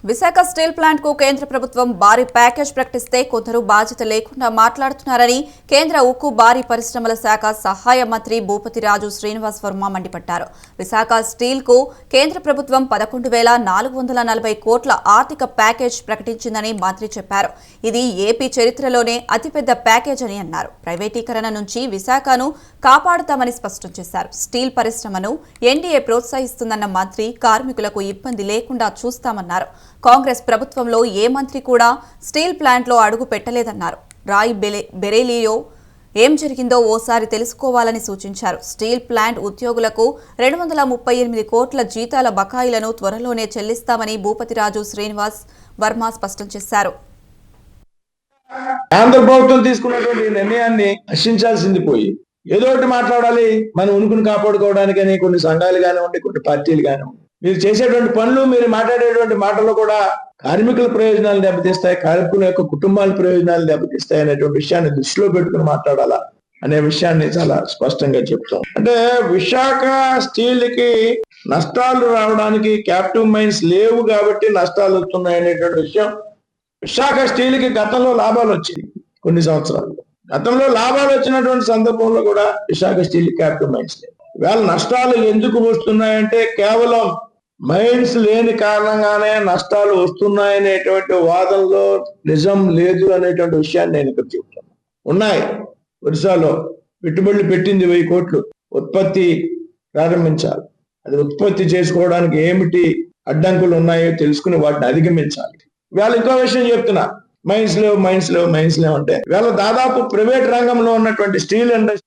Visakha steel plant కు కేంద్ర ప్రభుత్వం భారీ ప్యాకేజ్ ప్రకటిస్తే కొందరు బాధ్యత లేకుండా మాట్లాడుతున్నారని కేంద్ర ఉక్కు భారీ పరిశ్రమల శాఖ సహాయ మంత్రి భూపతి రాజు శ్రీనివాస్ వర్మ మండిపడ్డారు. విశాఖ స్టీల్ కు కేంద్ర ప్రభుత్వం 11,440 కోట్ల ఆర్థిక ప్యాకేజ్ ప్రకటించిందని మంత్రి చెప్పారు. ఇది ఏపీ చరిత్రలోనే అతిపెద్ద ప్యాకేజ్ అని అన్నారు. ప్రైవేటీకరణ నుంచి విశాఖను కాపాడుతామని స్పష్టం చేశారు. స్టీల్ పరిశ్రమను ఎన్డీఏ ప్రోత్సహిస్తుందన్న మంత్రి కార్మికులకు ఇబ్బంది లేకుండా చూస్తామన్నారు. కాంగ్రెస్ ప్రభుత్వంలో ఏ మంత్రి కూడా స్టీల్ ప్లాంట్లో అడుగు పెట్టలేదన్నారు. రాయ్ బెరేలీలో ఏం జరిగిందో ఓసారి తెలుసుకోవాలని సూచించారు. స్టీల్ ప్లాంట్ ఉద్యోగులకు 238 కోట్ల జీతాల బకాయిలను త్వరలోనే చెల్లిస్తామని భూపతిరాజు శ్రీనివాస్ వర్మ స్పష్టం చేశారు. కేంద్ర ప్రభుత్వం తీసుకున్నటువంటి నిర్ణయాన్ని హర్షించాల్సింది పోయి ఏదో ఒకటి మాట్లాడాలి, మన ఉనికిని కాపాడుకోవడానికని కొన్ని సంఘాలు కానివ్వండి, కొన్ని పార్టీలు కానివ్వండి, మీరు చేసేటువంటి పనులు, మీరు మాట్లాడేటువంటి మాటలు కూడా కార్మికుల ప్రయోజనాలు దెబ్బతీస్తాయి, కార్మికుల యొక్క కుటుంబాల ప్రయోజనాలు దెబ్బతీస్తాయి అనేటువంటి విషయాన్ని దృష్టిలో పెట్టుకుని మాట్లాడాలా అనే విషయాన్ని చాలా స్పష్టంగా చెప్తాం. అంటే విశాఖ స్టీల్ కి నష్టాలు రావడానికి క్యాప్టివ్ మైన్స్ లేవు కాబట్టి నష్టాలు వస్తున్నాయి అనేటువంటి విషయం. విశాఖ స్టీల్ కి గతంలో లాభాలు వచ్చాయి, కొన్ని సంవత్సరాలు గతంలో లాభాలు వచ్చినటువంటి సందర్భంలో కూడా విశాఖ స్టీల్ క్యాపిటల్ మైన్స్ లేదు. ఇవాళ నష్టాలు ఎందుకు వస్తున్నాయంటే కేవలం మైన్స్ లేని కారణంగానే నష్టాలు వస్తున్నాయనేటువంటి వాదనలో నిజం లేదు అనేటువంటి విషయాన్ని నేను ఇక్కడ చెప్తాను. ఉన్నాయి, ఒరిస్సాలో పెట్టుబడులు పెట్టింది 1000 కోట్లు ఉత్పత్తి ప్రారంభించాలి. అది ఉత్పత్తి చేసుకోవడానికి ఏమిటి అడ్డంకులు ఉన్నాయో తెలుసుకుని వాటిని అధిగమించాలి. ఇవాళ ఇంకో విషయం చెప్తున్నా, మైన్స్ లేవు అంటే ఇవాళ దాదాపు ప్రైవేట్ రంగంలో ఉన్నటువంటి స్టీల్ ఇండస్ట్రీ